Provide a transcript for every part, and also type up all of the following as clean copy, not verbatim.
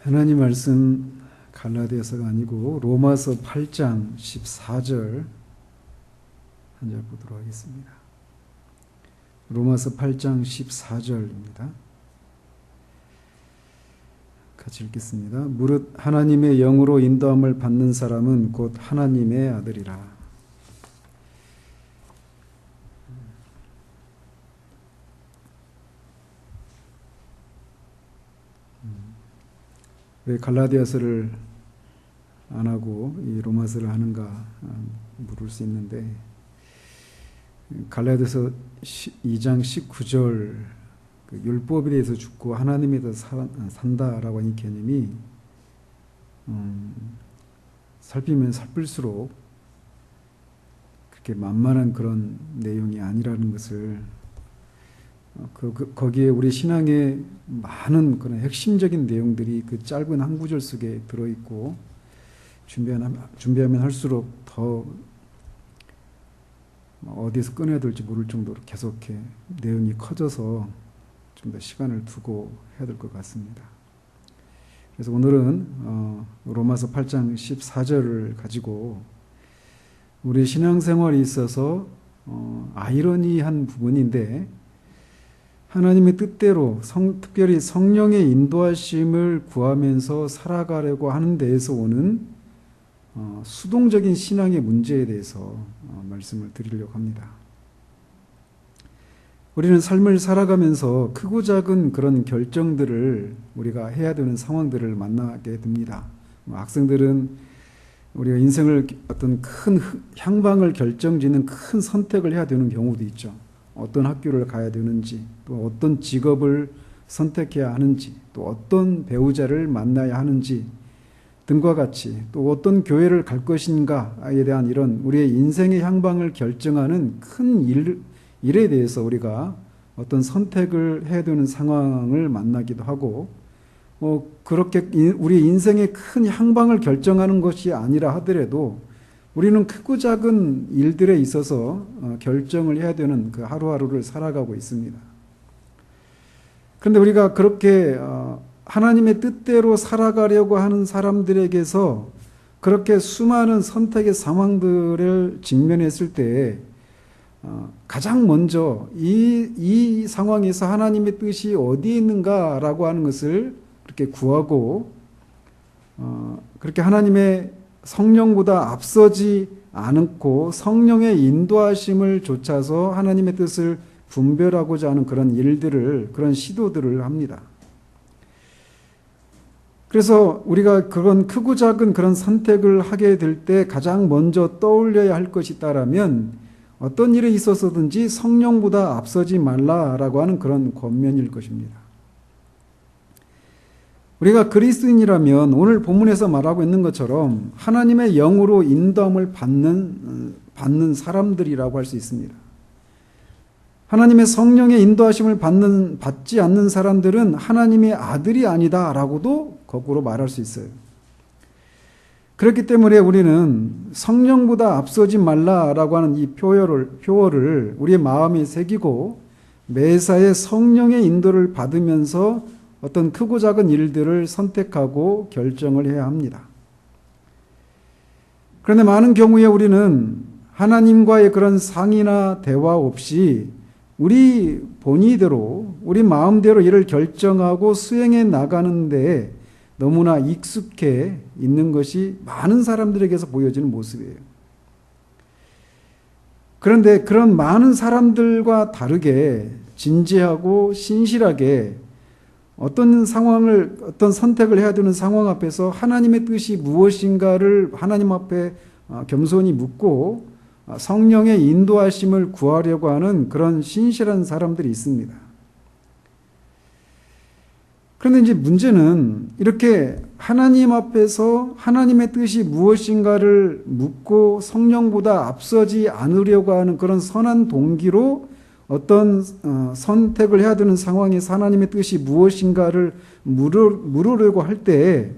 하나님 말씀 갈라디아서가 아니고 로마서 8장 14절 한 절 보도록 하겠습니다. 로마서 8장 14절입니다. 같이 읽겠습니다. 무릇 하나님의 영으로 인도함을 받는 사람은 곧 하나님의 아들이라. 왜 갈라디아서를 안 하고 이 로마서를 하는가 물을 수 있는데, 갈라디아서 2장 19절 그 율법에 대해서 죽고 하나님에 대해서 산다라고 하는 개념이 살피면 살필수록 그렇게 만만한 그런 내용이 아니라는 것을, 거기에 우리 신앙의 많은 그런 핵심적인 내용들이 그 짧은 한 구절 속에 들어있고, 준비하면 할수록 더 어디서 꺼내야 될지 모를 정도로 계속 내용이 커져서 좀 더 시간을 두고 해야 될 것 같습니다. 그래서 오늘은 로마서 8장 14절을 가지고 우리 신앙생활에 있어서 아이러니한 부분인데, 하나님의 뜻대로 특별히 성령의 인도하심을 구하면서 살아가려고 하는 데에서 오는 수동적인 신앙의 문제에 대해서 말씀을 드리려고 합니다. 우리는 삶을 살아가면서 크고 작은 그런 결정들을 우리가 해야 되는 상황들을 만나게 됩니다. 학생들은 우리가 인생을 어떤 큰 향방을 결정짓는 큰 선택을 해야 되는 경우도 있죠. 어떤 학교를 가야 되는지, 또 어떤 직업을 선택해야 하는지, 또 어떤 배우자를 만나야 하는지 등과 같이, 또 어떤 교회를 갈 것인가에 대한 이런 우리의 인생의 향방을 결정하는 큰 일에 대해서 우리가 어떤 선택을 해야 되는 상황을 만나기도 하고, 그렇게 우리 인생의 큰 향방을 결정하는 것이 아니라 하더라도 우리는 크고 작은 일들에 있어서 결정을 해야 되는 그 하루하루를 살아가고 있습니다. 그런데 우리가 그렇게 하나님의 뜻대로 살아가려고 하는 사람들에게서 그렇게 수많은 선택의 상황들을 직면했을 때 가장 먼저 이 상황에서 하나님의 뜻이 어디에 있는가라고 하는 것을 그렇게 구하고, 그렇게 하나님의 성령보다 앞서지 않고 성령의 인도하심을 좇아서 하나님의 뜻을 분별하고자 하는 그런 일들을, 그런 시도들을 합니다. 그래서 우리가 그런 크고 작은 그런 선택을 하게 될 때 가장 먼저 떠올려야 할 것이 있다라면 어떤 일에 있어서든지 성령보다 앞서지 말라라고 하는 그런 권면일 것입니다. 우리가 그리스도인이라면 오늘 본문에서 말하고 있는 것처럼 하나님의 영으로 인도함을 받는 사람들이라고 할 수 있습니다. 하나님의 성령의 인도하심을 받지 않는 사람들은 하나님의 아들이 아니다라고도 거꾸로 말할 수 있어요. 그렇기 때문에 우리는 성령보다 앞서지 말라라고 하는 이 표어를 우리의 마음에 새기고 매사에 성령의 인도를 받으면서 어떤 크고 작은 일들을 선택하고 결정을 해야 합니다. 그런데 많은 경우에 우리는 하나님과의 그런 상의나 대화 없이 우리 본의대로, 우리 마음대로 일을 결정하고 수행해 나가는데 너무나 익숙해 있는 것이 많은 사람들에게서 보여지는 모습이에요. 그런데 그런 많은 사람들과 다르게 진지하고 신실하게 어떤 상황을, 어떤 선택을 해야 되는 상황 앞에서 하나님의 뜻이 무엇인가를 하나님 앞에 겸손히 묻고 성령의 인도하심을 구하려고 하는 그런 신실한 사람들이 있습니다. 그런데 이제 문제는 이렇게 하나님 앞에서 하나님의 뜻이 무엇인가를 묻고 성령보다 앞서지 않으려고 하는 그런 선한 동기로 어떤 선택을 해야 되는 상황에서 하나님의 뜻이 무엇인가를 물으려고 할 때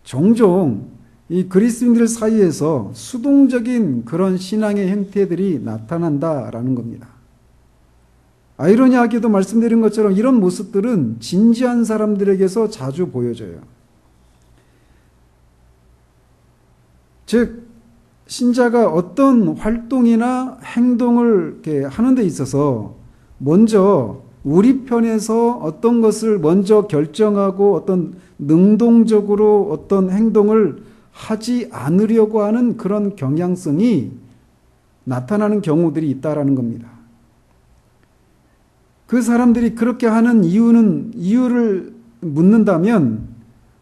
종종 이 그리스도인들 사이에서 수동적인 그런 신앙의 형태들이 나타난다라는 겁니다. 아이러니하게도 말씀드린 것처럼 이런 모습들은 진지한 사람들에게서 자주 보여져요. 즉, 신자가 어떤 활동이나 행동을 이렇게 하는 데 있어서 먼저 우리 편에서 어떤 것을 먼저 결정하고 어떤 능동적으로 어떤 행동을 하지 않으려고 하는 그런 경향성이 나타나는 경우들이 있다라는 겁니다. 그 사람들이 그렇게 하는 이유를 묻는다면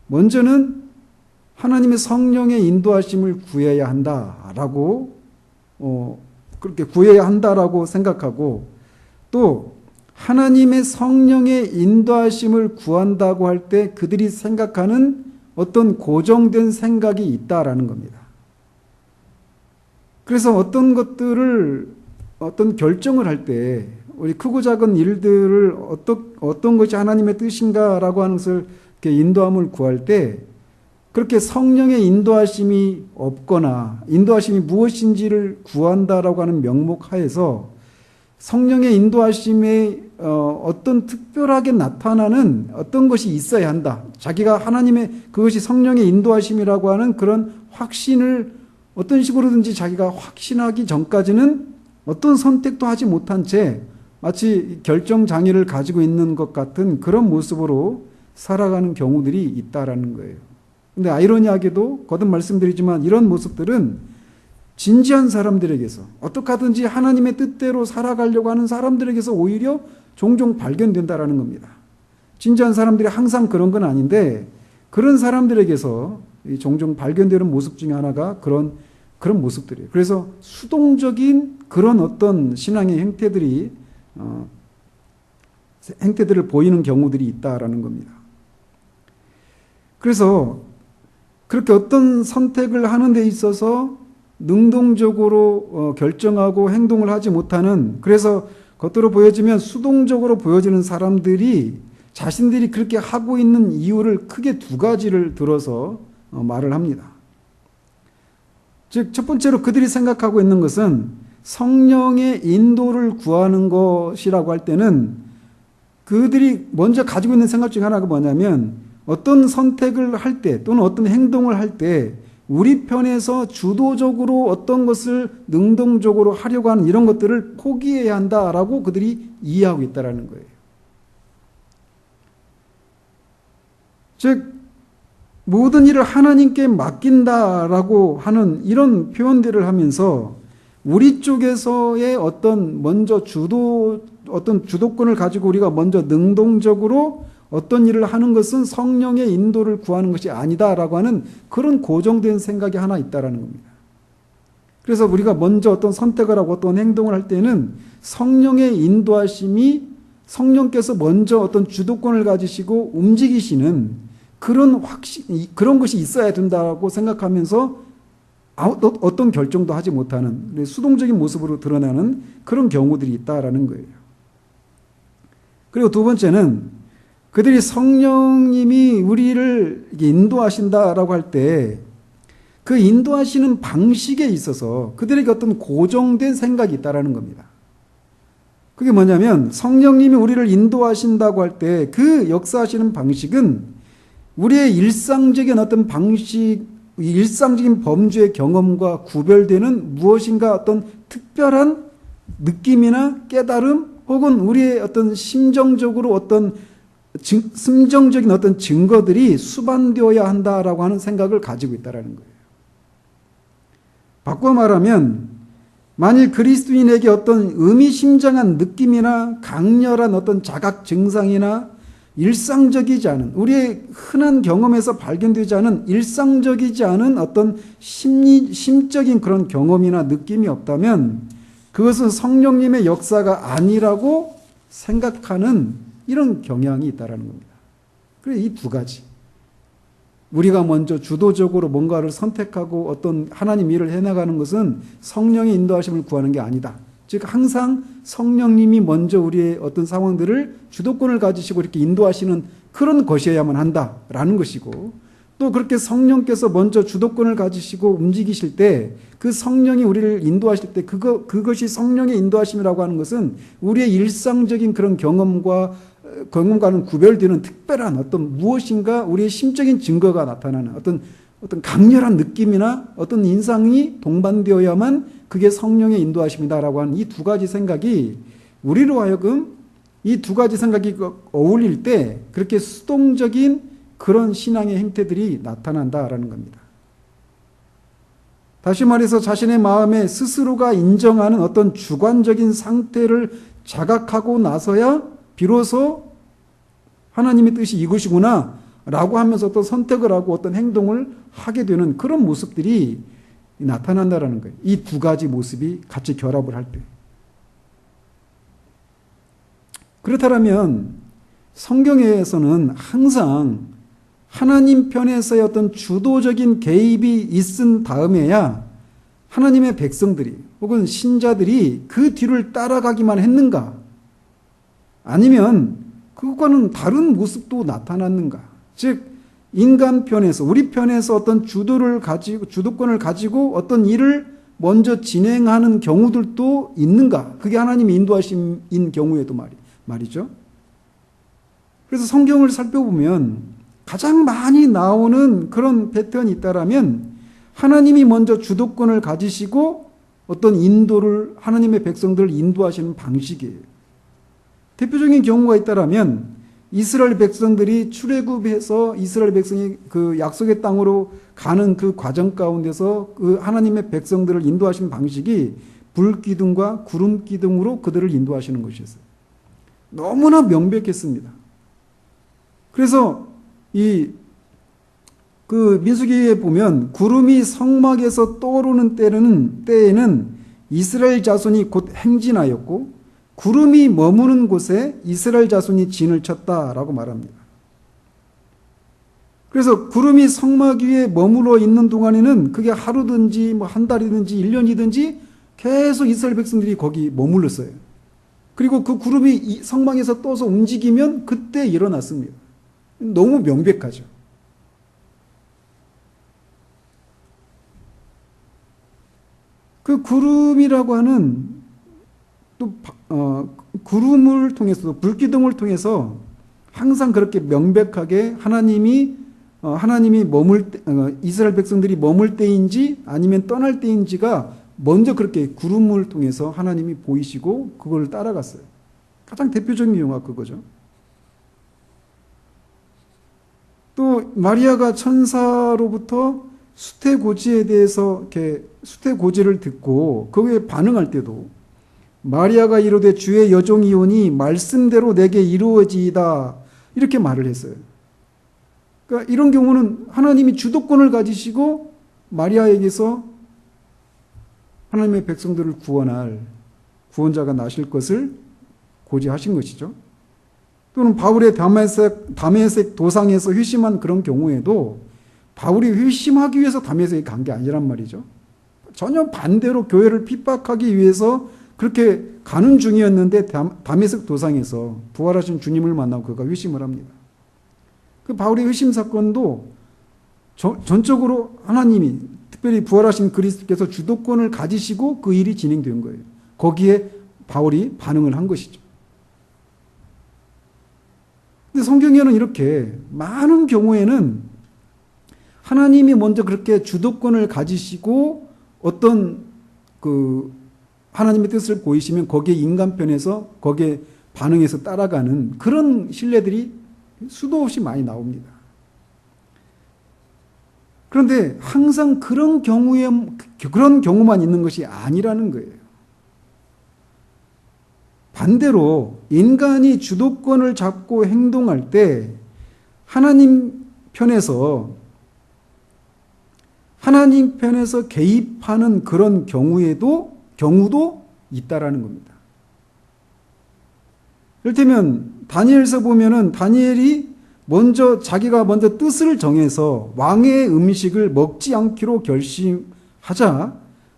먼저는 하나님의 성령의 인도하심을 구해야 한다라고 그렇게 구해야 한다라고 생각하고, 또 하나님의 성령의 인도하심을 구한다고 할 때 그들이 생각하는 어떤 고정된 생각이 있다라는 겁니다. 그래서 어떤 결정을 할 때 우리 크고 작은 일들을 어떤 것이 하나님의 뜻인가라고 하는 것을 이렇게 인도함을 구할 때 그렇게 성령의 인도하심이 없거나 인도하심이 무엇인지를 구한다라고 하는 명목 하에서 성령의 인도하심에 어떤 특별하게 나타나는 어떤 것이 있어야 한다. 자기가 하나님의 그것이 성령의 인도하심이라고 하는 그런 확신을 어떤 식으로든지 자기가 확신하기 전까지는 어떤 선택도 하지 못한 채 마치 결정장애를 가지고 있는 것 같은 그런 모습으로 살아가는 경우들이 있다라는 거예요. 근데 아이러니하게도 거듭 말씀드리지만 이런 모습들은 진지한 사람들에게서 어떻게 하든지 하나님의 뜻대로 살아가려고 하는 사람들에게서 오히려 종종 발견된다라는 겁니다. 진지한 사람들이 항상 그런 건 아닌데 그런 사람들에게서 종종 발견되는 모습 중에 하나가 그런 모습들이에요. 그래서 수동적인 그런 어떤 신앙의 행태들을 보이는 경우들이 있다라는 겁니다. 그래서 그렇게 어떤 선택을 하는 데 있어서 능동적으로 결정하고 행동을 하지 못하는, 그래서 겉으로 보여지면 수동적으로 보여지는 사람들이 자신들이 그렇게 하고 있는 이유를 크게 두 가지를 들어서 말을 합니다. 즉, 첫 번째로 그들이 생각하고 있는 것은 성령의 인도를 구하는 것이라고 할 때는 그들이 먼저 가지고 있는 생각 중에 하나가 뭐냐면 어떤 선택을 할 때 또는 어떤 행동을 할 때 우리 편에서 주도적으로 어떤 것을 능동적으로 하려고 하는 이런 것들을 포기해야 한다라고 그들이 이해하고 있다는 거예요. 즉, 모든 일을 하나님께 맡긴다라고 하는 이런 표현들을 하면서 우리 쪽에서의 어떤 주도권을 가지고 우리가 먼저 능동적으로 어떤 일을 하는 것은 성령의 인도를 구하는 것이 아니다라고 하는 그런 고정된 생각이 하나 있다라는 겁니다. 그래서 우리가 먼저 어떤 선택을 하고 어떤 행동을 할 때는 성령의 인도하심이 성령께서 먼저 어떤 주도권을 가지시고 움직이시는 그런 것이 있어야 된다고 생각하면서 어떤 결정도 하지 못하는 수동적인 모습으로 드러나는 그런 경우들이 있다라는 거예요. 그리고 두 번째는 그들이 성령님이 우리를 인도하신다라고 할 때 그 인도하시는 방식에 있어서 그들에게 어떤 고정된 생각이 있다라는 겁니다. 그게 뭐냐면 성령님이 우리를 인도하신다고 할 때 그 역사하시는 방식은 우리의 일상적인 어떤 방식, 일상적인 범죄의 경험과 구별되는 무엇인가 어떤 특별한 느낌이나 깨달음 혹은 우리의 어떤 심정적으로 어떤 심정적인 어떤 증거들이 수반되어야 한다라고 하는 생각을 가지고 있다는 거예요. 바꿔 말하면 만일 그리스도인에게 어떤 의미심장한 느낌이나 강렬한 어떤 자각 증상이나 일상적이지 않은 우리의 흔한 경험에서 발견되지 않은 일상적이지 않은 어떤 심적인 그런 경험이나 느낌이 없다면 그것은 성령님의 역사가 아니라고 생각하는 이런 경향이 있다는 겁니다. 그래서 이 두 가지, 우리가 먼저 주도적으로 뭔가를 선택하고 어떤 하나님 일을 해나가는 것은 성령의 인도하심을 구하는 게 아니다. 즉 항상 성령님이 먼저 우리의 어떤 상황들을 주도권을 가지시고 이렇게 인도하시는 그런 것이어야만 한다라는 것이고, 또 그렇게 성령께서 먼저 주도권을 가지시고 움직이실 때 그 성령이 우리를 인도하실 때 그것이 성령의 인도하심이라고 하는 것은 우리의 일상적인 그런 경험과는 구별되는 특별한 어떤 무엇인가 우리의 심적인 증거가 나타나는 어떤 강렬한 느낌이나 어떤 인상이 동반되어야만 그게 성령의 인도하심이다라고 하는 이 두 가지 생각이 우리로 하여금 이 두 가지 생각이 어울릴 때 그렇게 수동적인 그런 신앙의 행태들이 나타난다라는 겁니다. 다시 말해서 자신의 마음에 스스로가 인정하는 어떤 주관적인 상태를 자각하고 나서야 비로소 하나님의 뜻이 이것이구나 라고 하면서 또 선택을 하고 어떤 행동을 하게 되는 그런 모습들이 나타난다라는 거예요. 이 두 가지 모습이 같이 결합을 할 때. 그렇다면 성경에서는 항상 하나님 편에서의 어떤 주도적인 개입이 있은 다음에야 하나님의 백성들이 혹은 신자들이 그 뒤를 따라가기만 했는가? 아니면 그것과는 다른 모습도 나타났는가? 즉 인간 편에서 우리 편에서 어떤 주도권을 가지고 어떤 일을 먼저 진행하는 경우들도 있는가? 그게 하나님의 인도하심인 경우에도 말이죠. 그래서 성경을 살펴보면 가장 많이 나오는 그런 패턴이 있다라면 하나님이 먼저 주도권을 가지시고 어떤 인도를 하나님의 백성들을 인도하시는 방식이에요. 대표적인 경우가 있다라면 이스라엘 백성들이 출애굽해서 이스라엘 백성이 그 약속의 땅으로 가는 그 과정 가운데서 그 하나님의 백성들을 인도하시는 방식이 불기둥과 구름기둥으로 그들을 인도하시는 것이었어요. 너무나 명백했습니다. 그래서 그 민수기에 보면 구름이 성막에서 떠오르는 때에는 이스라엘 자손이 곧 행진하였고 구름이 머무는 곳에 이스라엘 자손이 진을 쳤다라고 말합니다. 그래서 구름이 성막 위에 머물러 있는 동안에는 그게 하루든지 한 달이든지 1년이든지 계속 이스라엘 백성들이 거기 머물렀어요. 그리고 그 구름이 성막에서 떠서 움직이면 그때 일어났습니다. 너무 명백하죠. 그 구름이라고 하는 또 구름을 통해서 불기둥을 통해서 항상 그렇게 명백하게 하나님이 이스라엘 백성들이 머물 때인지 아니면 떠날 때인지가 먼저 그렇게 구름을 통해서 하나님이 보이시고 그걸 따라갔어요. 가장 대표적인 경우가 그거죠. 또 마리아가 천사로부터 수태고지에 대해서 이렇게 수태고지를 듣고 거기에 반응할 때도 마리아가 이르되 주의 여종이오니 말씀대로 내게 이루어지이다 이렇게 말을 했어요. 그러니까 이런 경우는 하나님이 주도권을 가지시고 마리아에게서 하나님의 백성들을 구원할 구원자가 나실 것을 고지하신 것이죠. 또는 바울의 다메섹 도상에서 회심한 그런 경우에도 바울이 회심하기 위해서 다메섹에 간 게 아니란 말이죠. 전혀 반대로 교회를 핍박하기 위해서 그렇게 가는 중이었는데 다메섹 도상에서 부활하신 주님을 만나고 그가 회심을 합니다. 그 바울의 회심 사건도 전적으로 하나님이 특별히 부활하신 그리스도께서 주도권을 가지시고 그 일이 진행된 거예요. 거기에 바울이 반응을 한 것이죠. 근데 성경에는 이렇게 많은 경우에는 하나님이 먼저 그렇게 주도권을 가지시고 어떤 그 하나님의 뜻을 보이시면 거기에 인간 편에서 거기에 반응해서 따라가는 그런 신뢰들이 수도 없이 많이 나옵니다. 그런데 항상 그런 경우만 있는 것이 아니라는 거예요. 반대로 인간이 주도권을 잡고 행동할 때 하나님 편에서 개입하는 그런 경우도 있다라는 겁니다. 이를테면 다니엘서 보면은 다니엘이 자기가 먼저 뜻을 정해서 왕의 음식을 먹지 않기로 결심하자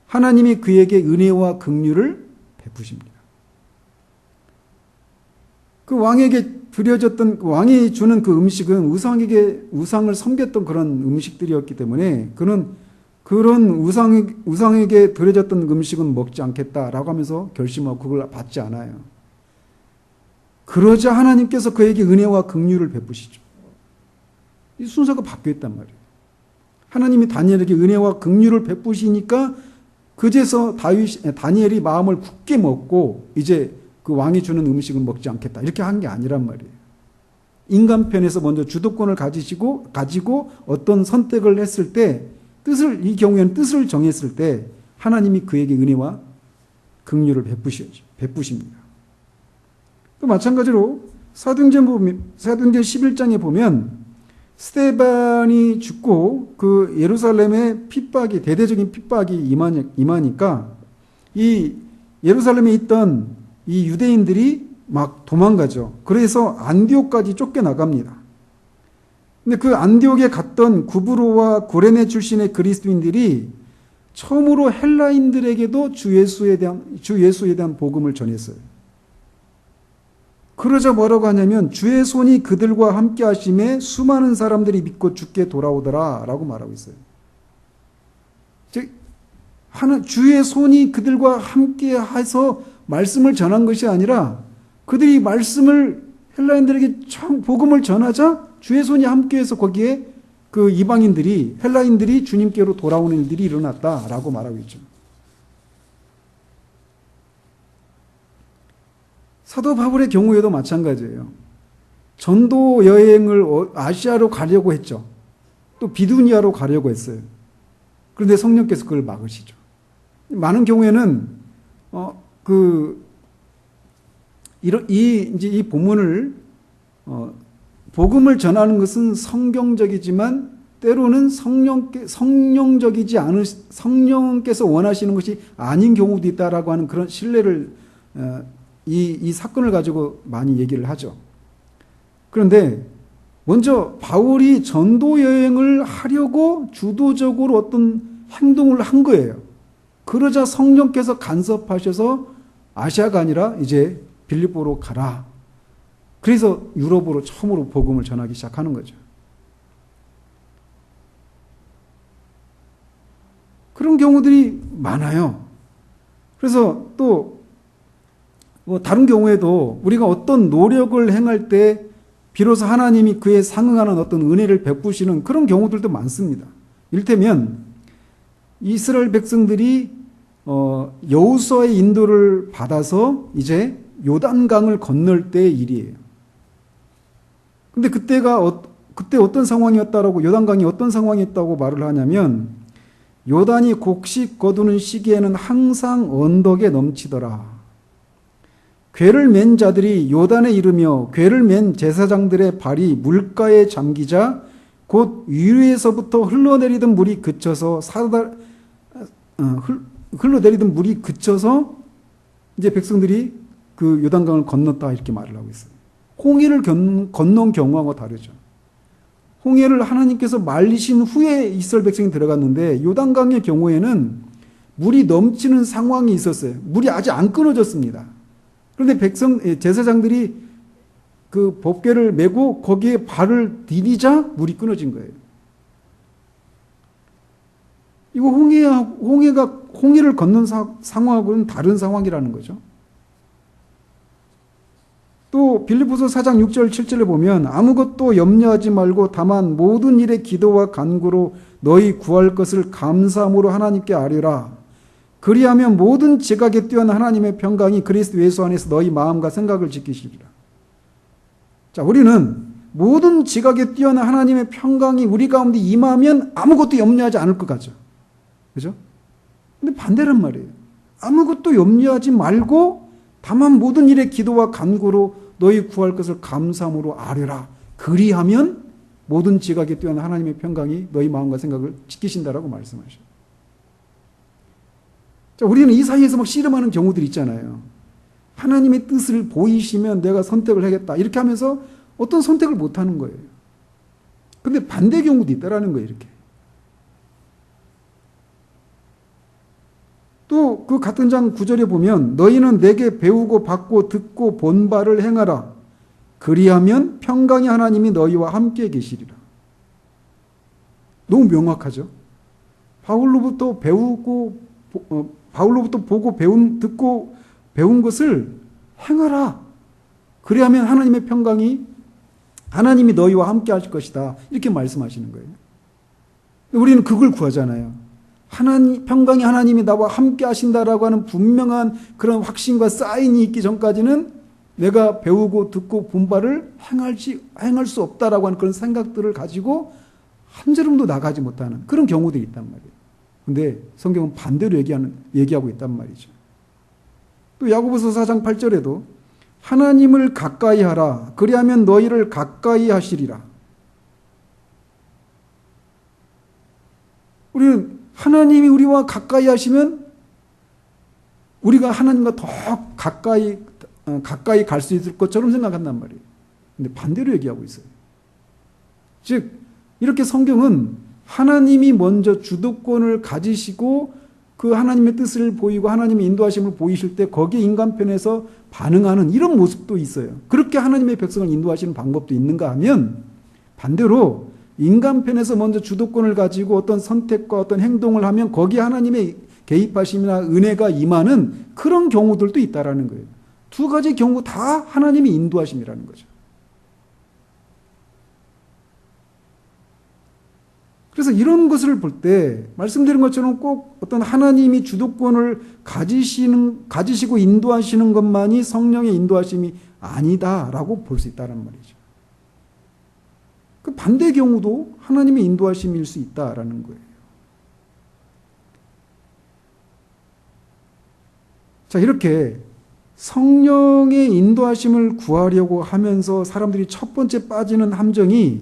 하나님이 그에게 은혜와 긍휼을 베푸십니다. 그 왕에게 드려졌던 왕이 주는 그 음식은 우상을 섬겼던 그런 음식들이었기 때문에 그런 우상에게 드려졌던 음식은 먹지 않겠다라고 하면서 결심하고 그걸 받지 않아요. 그러자 하나님께서 그에게 은혜와 긍휼을 베푸시죠. 이 순서가 바뀌었단 말이에요. 하나님이 다니엘에게 은혜와 긍휼을 베푸시니까 그제서 다니엘이 마음을 굳게 먹고 이제 그 왕이 주는 음식은 먹지 않겠다 이렇게 한 게 아니란 말이에요. 인간 편에서 먼저 주도권을 가지고 어떤 선택을 했을 때 이 경우에는 뜻을 정했을 때 하나님이 그에게 은혜와 긍휼을 베푸십니다. 또 마찬가지로 사도행전 11장에 보면 스데반이 죽고 그 예루살렘의 대대적인 핍박이 임하니까 이 예루살렘에 있던 이 유대인들이 막 도망가죠. 그래서 안디옥까지 쫓겨나갑니다. 근데 그 안디옥에 갔던 구브로와 구레네 출신의 그리스도인들이 처음으로 헬라인들에게도 주 예수에 대한 복음을 전했어요. 그러자 뭐라고 하냐면 주의 손이 그들과 함께 하심에 수많은 사람들이 믿고 주께 돌아오더라 라고 말하고 있어요. 즉 주의 손이 그들과 함께 해서 말씀을 전한 것이 아니라 그들이 말씀을 헬라인들에게 복음을 전하자 주의 손이 함께해서 거기에 그 이방인들이 헬라인들이 주님께로 돌아오는 일들이 일어났다라고 말하고 있죠. 사도 바울의 경우에도 마찬가지예요. 전도 여행을 아시아로 가려고 했죠. 또 비두니아로 가려고 했어요. 그런데 성령께서 그걸 막으시죠. 많은 경우에는 이 본문을 복음을 전하는 것은 성경적이지만 때로는 성령께서 원하시는 것이 아닌 경우도 있다라고 하는 그런 신뢰를 이 사건을 가지고 많이 얘기를 하죠. 그런데 먼저 바울이 전도 여행을 하려고 주도적으로 어떤 행동을 한 거예요. 그러자 성령께서 간섭하셔서 아시아가 아니라 이제 빌립보로 가라. 그래서 유럽으로 처음으로 복음을 전하기 시작하는 거죠. 그런 경우들이 많아요. 그래서 또 다른 경우에도 우리가 어떤 노력을 행할 때 비로소 하나님이 그에 상응하는 어떤 은혜를 베푸시는 그런 경우들도 많습니다. 이를테면 이스라엘 백성들이 여호수아의 인도를 받아서 이제 요단강을 건널 때의 일이에요. 근데 그때 어떤 상황이었다라고 요단강이 어떤 상황이었다고 말을 하냐면 요단이 곡식 거두는 시기에는 항상 언덕에 넘치더라. 궤를 맨 자들이 요단에 이르며 궤를 맨 제사장들의 발이 물가에 잠기자 곧 위에서부터 흘러내리던 물이 그쳐서 이제 백성들이 그 요단강을 건넜다 이렇게 말을 하고 있어요. 홍해를 건넌 경우하고 다르죠. 홍해를 하나님께서 말리신 후에 이스라엘 백성이 들어갔는데 요단강의 경우에는 물이 넘치는 상황이 있었어요. 물이 아직 안 끊어졌습니다. 그런데 제사장들이 그 법궤를 메고 거기에 발을 디디자 물이 끊어진 거예요. 이거 홍해를 건넌 상황하고는 다른 상황이라는 거죠. 또 빌립보서 4장 6절 7절에 보면 아무것도 염려하지 말고 다만 모든 일에 기도와 간구로 너희 구할 것을 감사함으로 하나님께 아뢰라. 그리하면 모든 지각에 뛰어난 하나님의 평강이 그리스도 예수 안에서 너희 마음과 생각을 지키시리라. 자, 우리는 모든 지각에 뛰어난 하나님의 평강이 우리 가운데 임하면 아무것도 염려하지 않을 것 같죠. 그죠? 근데 반대란 말이에요. 아무것도 염려하지 말고 다만 모든 일에 기도와 간구로 너희 구할 것을 감사함으로 아뢰라. 그리하면 모든 지각에 뛰어난 하나님의 평강이 너희 마음과 생각을 지키신다라고 말씀하셔요. 자, 우리는 이 사이에서 막 씨름하는 경우들 있잖아요. 하나님의 뜻을 보이시면 내가 선택을 하겠다. 이렇게 하면서 어떤 선택을 못 하는 거예요. 근데 반대 경우도 있다라는 거예요, 이렇게. 또 그 같은 장 9절에 보면 너희는 내게 배우고 받고 듣고 본 바를 행하라. 그리하면 평강의 하나님이 너희와 함께 계시리라. 너무 명확하죠. 바울로부터 보고 듣고 배운 것을 행하라. 그리하면 하나님의 평강이 하나님이 너희와 함께 하실 것이다. 이렇게 말씀하시는 거예요. 우리는 그걸 구하잖아요. 평강이 하나님이 나와 함께 하신다라고 하는 분명한 그런 확신과 사인이 있기 전까지는 내가 배우고 듣고 본 바를 행할 수 없다라고 하는 그런 생각들을 가지고 한 걸음도 나가지 못하는 그런 경우들이 있단 말이에요. 근데 성경은 반대로 얘기하고 있단 말이죠. 또 야고보서 4장 8절에도 하나님을 가까이 하라. 그리하면 너희를 가까이 하시리라. 우리는 하나님이 우리와 가까이 하시면 우리가 하나님과 더 가까이 갈 수 있을 것처럼 생각한단 말이에요. 근데 반대로 얘기하고 있어요. 즉 이렇게 성경은 하나님이 먼저 주도권을 가지시고 그 하나님의 뜻을 보이고 하나님의 인도하심을 보이실 때 거기에 인간편에서 반응하는 이런 모습도 있어요. 그렇게 하나님의 백성을 인도하시는 방법도 있는가 하면 반대로 인간편에서 먼저 주도권을 가지고 어떤 선택과 어떤 행동을 하면 거기에 하나님의 개입하심이나 은혜가 임하는 그런 경우들도 있다라는 거예요. 두 가지 경우 다 하나님의 인도하심이라는 거죠. 그래서 이런 것을 볼 때 말씀드린 것처럼 꼭 어떤 하나님이 주도권을 가지시고 인도하시는 것만이 성령의 인도하심이 아니다라고 볼 수 있다는 말이죠. 그 반대의 경우도 하나님의 인도하심일 수 있다라는 거예요. 자, 이렇게 성령의 인도하심을 구하려고 하면서 사람들이 첫 번째 빠지는 함정이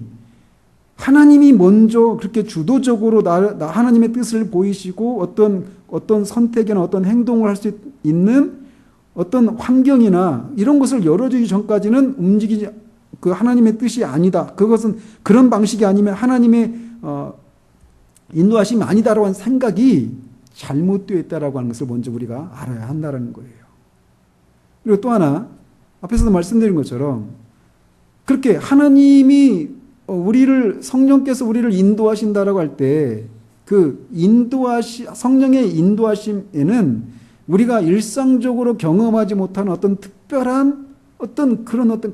하나님이 먼저 그렇게 주도적으로 하나님의 뜻을 보이시고 어떤 선택이나 어떤 행동을 할 수 있는 어떤 환경이나 이런 것을 열어주기 전까지는 그 하나님의 뜻이 아니다. 그것은 그런 방식이 아니면 하나님의 인도하심이 아니다라고 하는 생각이 잘못되어 있다라고 하는 것을 먼저 우리가 알아야 한다는 거예요. 그리고 또 하나 앞에서도 말씀드린 것처럼 그렇게 하나님이 성령께서 우리를 인도하신다라고 할 때 그 성령의 인도하심에는 우리가 일상적으로 경험하지 못하는 어떤 특별한 어떤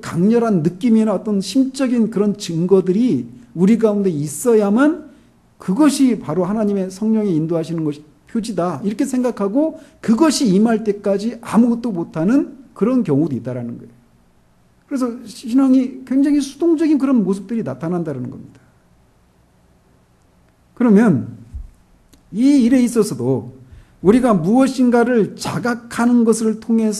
강렬한 느낌이나 어떤 심적인 그런 증거들이 우리 가운데 있어야만 그것이 바로 하나님의 성령이 인도하시는 것이 표지다. 이렇게 생각하고 그것이 임할 때까지 아무것도 못하는 그런 경우도 있다라는 거예요. 그래서 신앙이 굉장히 수동적인 그런 모습들이 나타난다는 겁니다. 그러면 이 일에 있어서도 우리가 무엇인가를 자각하는 것을 통해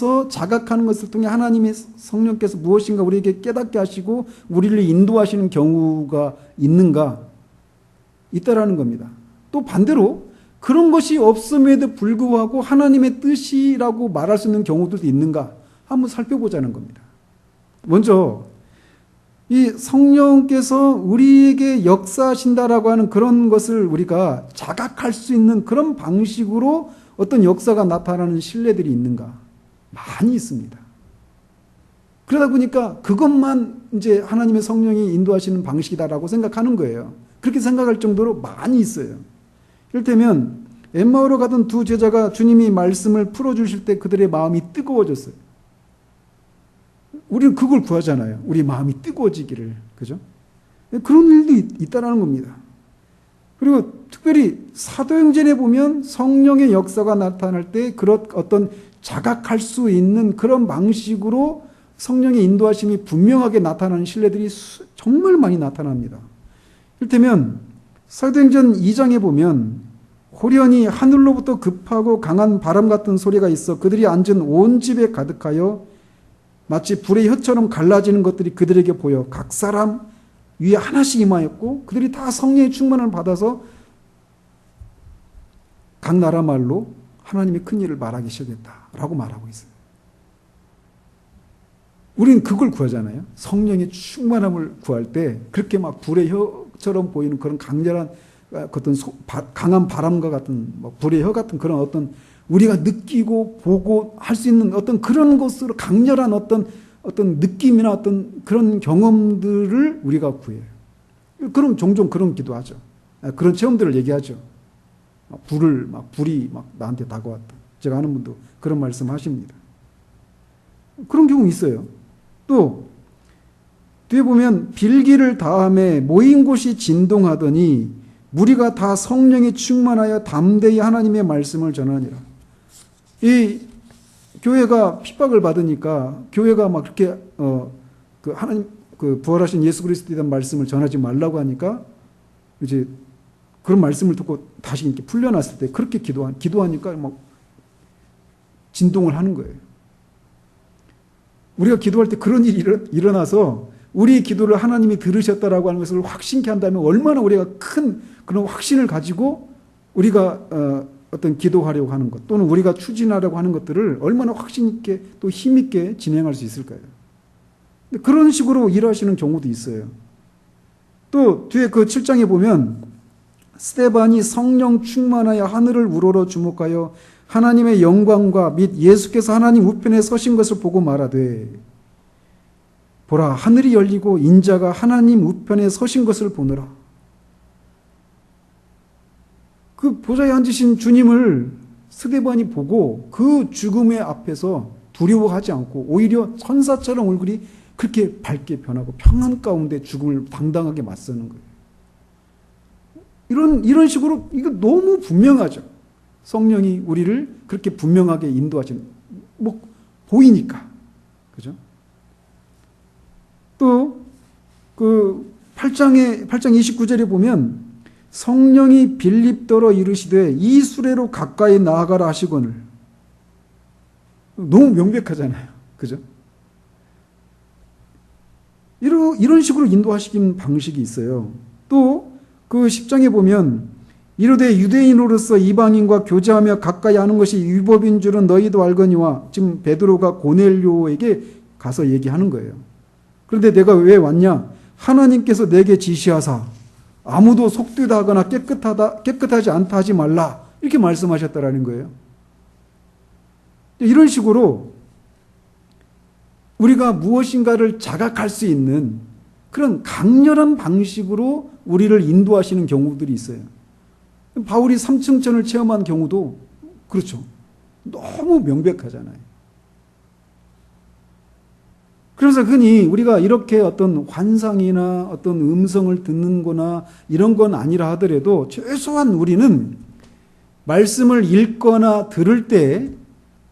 하나님의 성령께서 무엇인가 우리에게 깨닫게 하시고 우리를 인도하시는 경우가 있다라는 겁니다. 또 반대로 그런 것이 없음에도 불구하고 하나님의 뜻이라고 말할 수 있는 경우들도 있는가 한번 살펴보자는 겁니다. 먼저 이 성령께서 우리에게 역사하신다라고 하는 그런 것을 우리가 자각할 수 있는 그런 방식으로 어떤 역사가 나타나는 신뢰들이 있는가? 많이 있습니다. 그러다 보니까 그것만 이제 하나님의 성령이 인도하시는 방식이다라고 생각하는 거예요. 그렇게 생각할 정도로 많이 있어요. 이를테면 엠마오로 가던 두 제자가 주님이 말씀을 풀어주실 때 그들의 마음이 뜨거워졌어요. 우리는 그걸 구하잖아요. 우리 마음이 뜨거워지기를. 그죠? 그런 일도 있다는 겁니다. 그리고 특별히 사도행전에 보면 성령의 역사가 나타날 때 그런 어떤 자각할 수 있는 그런 방식으로 성령의 인도하심이 분명하게 나타나는 신뢰들이 정말 많이 나타납니다. 이를테면 사도행전 2장에 보면 호련히 하늘로부터 급하고 강한 바람 같은 소리가 있어 그들이 앉은 온 집에 가득하여 마치 불의 혀처럼 갈라지는 것들이 그들에게 보여 각 사람 위에 하나씩 임하였고 그들이 다 성령의 충만을 받아서 각 나라 말로 하나님의 큰 일을 말하기 시작했다라고 말하고 있어요. 우리는 그걸 구하잖아요. 성령의 충만함을 구할 때 그렇게 막 불의 혀처럼 보이는 그런 강렬한 어떤 강한 바람과 같은 불의 혀 같은 그런 어떤 우리가 느끼고 보고 할 수 있는 어떤 그런 것으로 강렬한 어떤 어떤 느낌이나 어떤 그런 경험들을 우리가 구해요. 그럼 종종 그런 기도하죠. 그런 체험들을 얘기하죠. 불이 나한테 다가왔다. 제가 아는 분도 그런 말씀 하십니다. 그런 경우 있어요. 또 뒤에 보면 빌기를 다함에 모인 곳이 진동하더니 무리가 다 성령에 충만하여 담대히 하나님의 말씀을 전하니라. 이 교회가 핍박을 받으니까 교회가 막 그렇게 그 하나님 그 부활하신 예수 그리스도에 대한 말씀을 전하지 말라고 하니까 이제 그런 말씀을 듣고 다시 이렇게 풀려났을 때 그렇게 기도하니까 막 진동을 하는 거예요. 우리가 기도할 때 그런 일이 일어나서 우리 기도를 하나님이 들으셨다라고 하는 것을 확신케 한다면 얼마나 우리가 큰 그런 확신을 가지고 우리가 어떤 기도하려고 하는 것 또는 우리가 추진하려고 하는 것들을 얼마나 확신 있게 또 힘 있게 진행할 수 있을까요? 그런 식으로 일하시는 경우도 있어요. 또 뒤에 그 7장에 보면 스데반이 성령 충만하여 하늘을 우러러 주목하여 하나님의 영광과 및 예수께서 하나님 우편에 서신 것을 보고 말하되 보라 하늘이 열리고 인자가 하나님 우편에 서신 것을 보느라. 그 보좌에 앉으신 주님을 스데반이 보고 그 죽음의 앞에서 두려워하지 않고 오히려 천사처럼 얼굴이 그렇게 밝게 변하고 평안 가운데 죽음을 당당하게 맞서는 거예요. 이런 식으로 이거 너무 분명하죠. 성령이 우리를 그렇게 분명하게 인도하시는 보이니까. 그죠? 또 그 8장 29절에 보면 성령이 빌립더러 이르시되 이 수레로 가까이 나아가라 하시거늘. 너무 명백하잖아요. 그죠? 이런 식으로 인도하시는 방식이 있어요. 또 그 10장에 보면 이르되 유대인으로서 이방인과 교제하며 가까이 하는 것이 율법인 줄은 너희도 알거니와 지금 베드로가 고넬료에게 가서 얘기하는 거예요. 그런데 내가 왜 왔냐? 하나님께서 내게 지시하사 아무도 속되다 하거나 깨끗하지 않다 하지 말라 이렇게 말씀하셨다라는 거예요. 이런 식으로 우리가 무엇인가를 자각할 수 있는 그런 강렬한 방식으로 우리를 인도하시는 경우들이 있어요. 바울이 삼층천을 체험한 경우도 그렇죠. 너무 명백하잖아요. 그래서 흔히 우리가 이렇게 어떤 환상이나 어떤 음성을 듣는 거나 이런 건 아니라 하더라도 최소한 우리는 말씀을 읽거나 들을 때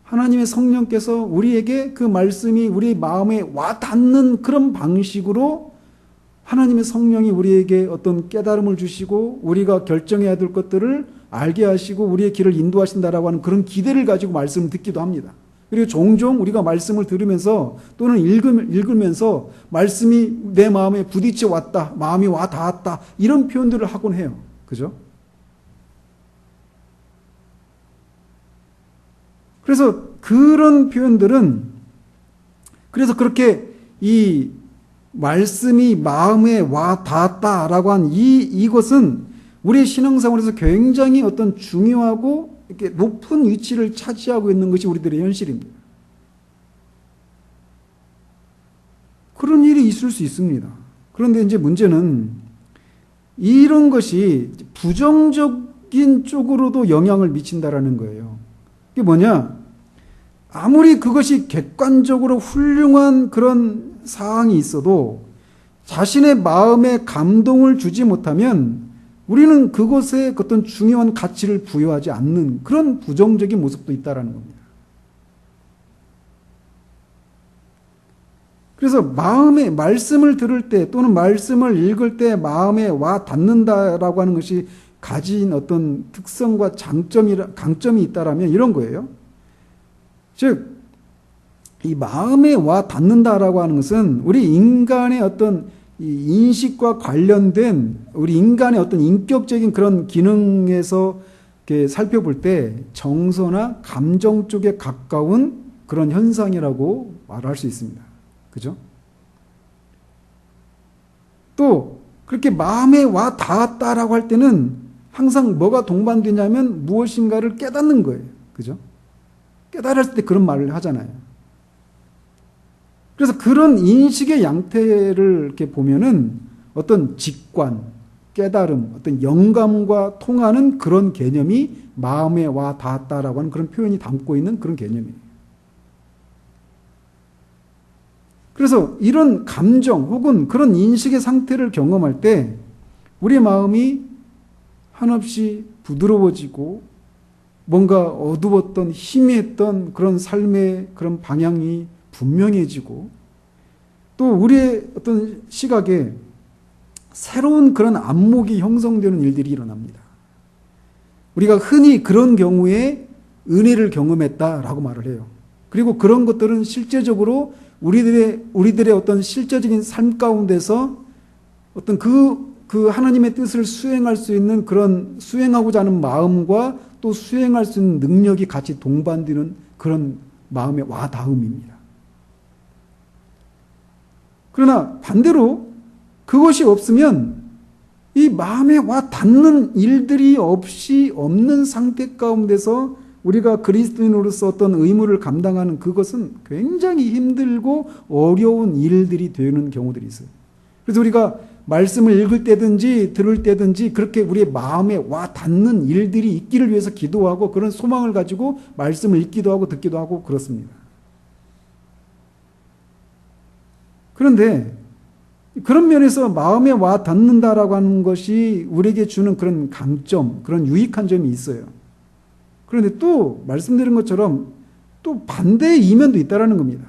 하나님의 성령께서 우리에게 그 말씀이 우리 마음에 와 닿는 그런 방식으로 하나님의 성령이 우리에게 어떤 깨달음을 주시고 우리가 결정해야 될 것들을 알게 하시고 우리의 길을 인도하신다라고 하는 그런 기대를 가지고 말씀을 듣기도 합니다. 그리고 종종 우리가 말씀을 들으면서 또는 읽으면서 말씀이 내 마음에 부딪혀 왔다, 마음이 와 닿았다 이런 표현들을 하곤 해요. 그죠? 그래서 그런 표현들은 그래서 그렇게 이 말씀이 마음에 와 닿았다라고 한 이것은 우리의 신앙생활에서 굉장히 어떤 중요하고 이렇게 높은 위치를 차지하고 있는 것이 우리들의 현실입니다. 그런 일이 있을 수 있습니다. 그런데 이제 문제는 이런 것이 부정적인 쪽으로도 영향을 미친다라는 거예요. 그게 뭐냐? 아무리 그것이 객관적으로 훌륭한 그런 사항이 있어도 자신의 마음에 감동을 주지 못하면 우리는 그것에 어떤 중요한 가치를 부여하지 않는 그런 부정적인 모습도 있다라는 겁니다. 그래서 마음에 말씀을 들을 때 또는 말씀을 읽을 때 마음에 와 닿는다라고 하는 것이 가진 어떤 특성과 강점이 있다라면 이런 거예요. 즉, 이 마음에 와 닿는다라고 하는 것은 우리 인간의 어떤 이 인식과 관련된 우리 인간의 어떤 인격적인 그런 기능에서 이렇게 살펴볼 때 정서나 감정 쪽에 가까운 그런 현상이라고 말할 수 있습니다. 그죠? 또 그렇게 마음에 와 닿았다라고 할 때는 항상 뭐가 동반되냐면 무엇인가를 깨닫는 거예요. 그죠? 깨달을 때 그런 말을 하잖아요. 그래서 그런 인식의 양태를 이렇게 보면은 어떤 직관, 깨달음, 어떤 영감과 통하는 그런 개념이 마음에 와 닿았다라고 하는 그런 표현이 담고 있는 그런 개념이에요. 그래서 이런 감정 혹은 그런 인식의 상태를 경험할 때 우리 마음이 한없이 부드러워지고 뭔가 어두웠던 희미했던 그런 삶의 그런 방향이 분명해지고 또 우리의 어떤 시각에 새로운 그런 안목이 형성되는 일들이 일어납니다. 우리가 흔히 그런 경우에 은혜를 경험했다라고 말을 해요. 그리고 그런 것들은 실제적으로 우리들의 어떤 실제적인 삶 가운데서 어떤 그 하나님의 뜻을 수행할 수 있는 그런 수행하고자 하는 마음과 또 수행할 수 있는 능력이 같이 동반되는 그런 마음의 와닿음입니다. 그러나 반대로 그것이 없으면 이 마음에 와 닿는 일들이 없는 상태 가운데서 우리가 그리스도인으로서 어떤 의무를 감당하는 그것은 굉장히 힘들고 어려운 일들이 되는 경우들이 있어요. 그래서 우리가 말씀을 읽을 때든지 들을 때든지 그렇게 우리의 마음에 와 닿는 일들이 있기를 위해서 기도하고 그런 소망을 가지고 말씀을 읽기도 하고 듣기도 하고 그렇습니다. 그런데 그런 면에서 마음에 와 닿는다라고 하는 것이 우리에게 주는 그런 강점, 그런 유익한 점이 있어요. 그런데 또 말씀드린 것처럼 또 반대의 이면도 있다라는 겁니다.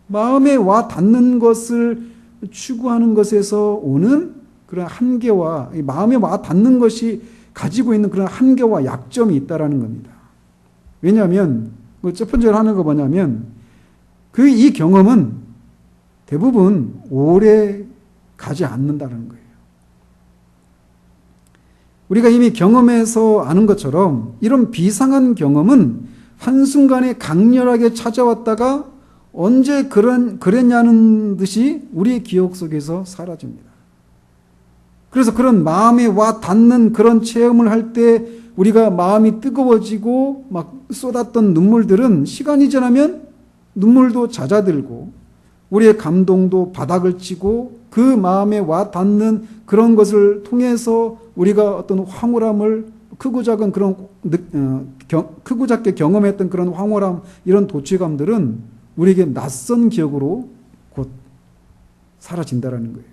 마음에 와 닿는 것을 추구하는 것에서 오는 그런 한계와 마음에 와 닿는 것이 가지고 있는 그런 한계와 약점이 있다라는 겁니다. 왜냐하면 첫 번째로 하는 거 뭐냐면 이 경험은 대부분 오래 가지 않는다는 거예요. 우리가 이미 경험해서 아는 것처럼 이런 비상한 경험은 한순간에 강렬하게 찾아왔다가 언제 그랬냐는 듯이 우리의 기억 속에서 사라집니다. 그래서 그런 마음에 와 닿는 그런 체험을 할 때 우리가 마음이 뜨거워지고 막 쏟았던 눈물들은 시간이 지나면 눈물도 잦아들고 우리의 감동도 바닥을 치고 그 마음에 와 닿는 그런 것을 통해서 우리가 어떤 황홀함을 크고 작은 그런 크고 작게 경험했던 그런 황홀함 이런 도취감들은 우리에게 낯선 기억으로 곧 사라진다라는 거예요.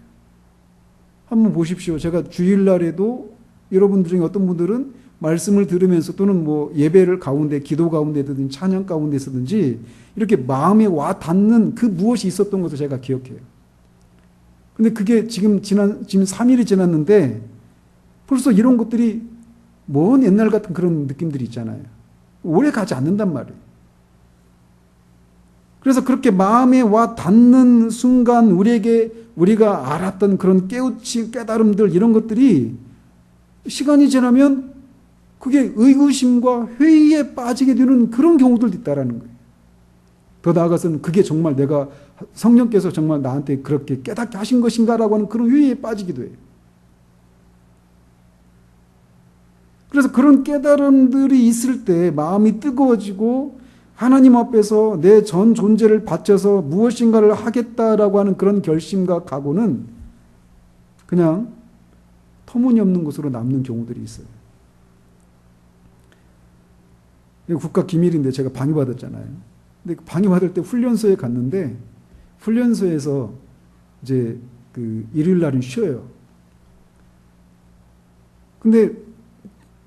한번 보십시오. 제가 주일날에도 여러분들 중에 어떤 분들은 말씀을 들으면서 또는 뭐 예배를 가운데 기도 가운데든지 찬양 가운데서든지 이렇게 마음에 와 닿는 그 무엇이 있었던 것을 제가 기억해요. 근데 그게 지금 3일이 지났는데 벌써 이런 것들이 먼 옛날 같은 그런 느낌들이 있잖아요. 오래 가지 않는단 말이에요. 그래서 그렇게 마음에 와 닿는 순간 우리가 알았던 그런 깨달음들 이런 것들이 시간이 지나면 그게 의구심과 회의에 빠지게 되는 그런 경우들도 있다라는 거예요. 더 나아가서는 그게 정말 내가 성령께서 정말 나한테 그렇게 깨닫게 하신 것인가라고 하는 그런 회의에 빠지기도 해요. 그래서 그런 깨달음들이 있을 때 마음이 뜨거워지고 하나님 앞에서 내 전 존재를 바쳐서 무엇인가를 하겠다라고 하는 그런 결심과 각오는 그냥 터무니없는 것으로 남는 경우들이 있어요. 이거 국가 기밀인데 제가 방위받았잖아요. 근데 방위받을 때 훈련소에 갔는데 훈련소에서 이제 그 일요일 날은 쉬어요. 근데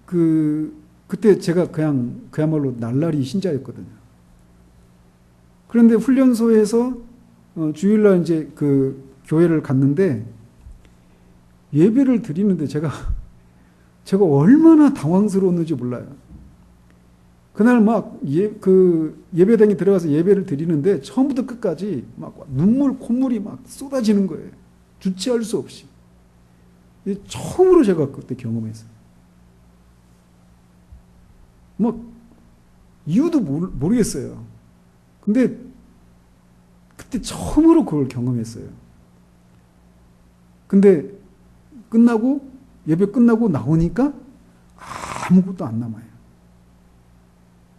그때 제가 그야말로 날라리 신자였거든요. 그런데 훈련소에서 주일날 이제 그 교회를 갔는데 예배를 드리는데 제가 얼마나 당황스러웠는지 몰라요. 그날 막 예배당에 들어가서 예배를 드리는데 처음부터 끝까지 막 콧물이 막 쏟아지는 거예요. 주체할 수 없이. 처음으로 제가 그때 경험했어요. 뭐 이유도 모르겠어요. 근데 그때 처음으로 그걸 경험했어요. 근데 예배 끝나고 나오니까 아무것도 안 남아요.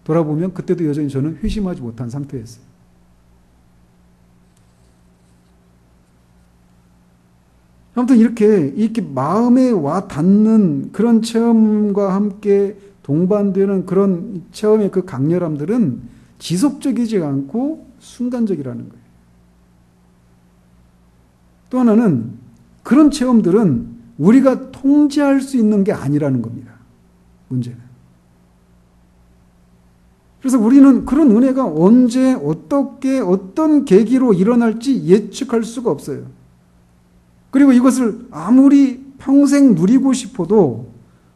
돌아보면 그때도 여전히 저는 회심하지 못한 상태였어요. 아무튼 이렇게 마음에 와 닿는 그런 체험과 함께 동반되는 그런 체험의 그 강렬함들은 지속적이지 않고 순간적이라는 거예요. 또 하나는 그런 체험들은 우리가 통제할 수 있는 게 아니라는 겁니다. 문제는. 그래서 우리는 그런 은혜가 언제 어떻게 어떤 계기로 일어날지 예측할 수가 없어요. 그리고 이것을 아무리 평생 누리고 싶어도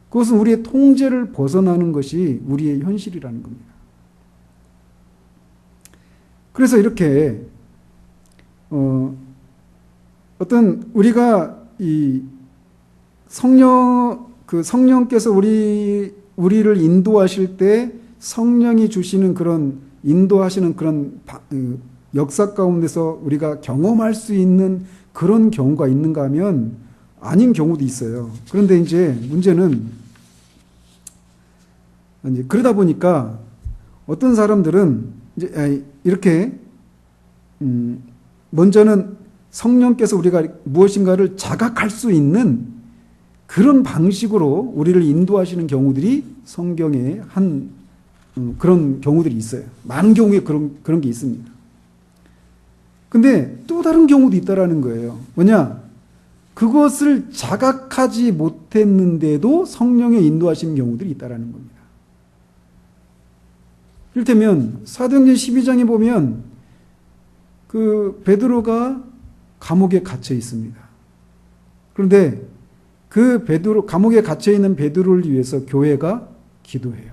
그것은 우리의 통제를 벗어나는 것이 우리의 현실이라는 겁니다. 그래서 이렇게 어떤 우리가 이 성령께서 우리를 인도하실 때 성령이 주시는 그런 인도하시는 그런 역사 가운데서 우리가 경험할 수 있는 그런 경우가 있는가 하면 아닌 경우도 있어요. 그런데 이제 문제는 이제 그러다 보니까 어떤 사람들은 이제 이렇게 먼저는 성령께서 우리가 무엇인가를 자각할 수 있는 그런 방식으로 우리를 인도하시는 경우들이 성경에 그런 경우들이 있어요. 많은 경우에 그런 게 있습니다. 근데 또 다른 경우도 있다라는 거예요. 뭐냐? 그것을 자각하지 못했는데도 성령의 인도하시는 경우들이 있다라는 겁니다. 이를테면 사도행전 12장에 보면 그 베드로가 감옥에 갇혀 있습니다. 그런데 감옥에 갇혀 있는 베드로를 위해서 교회가 기도해요.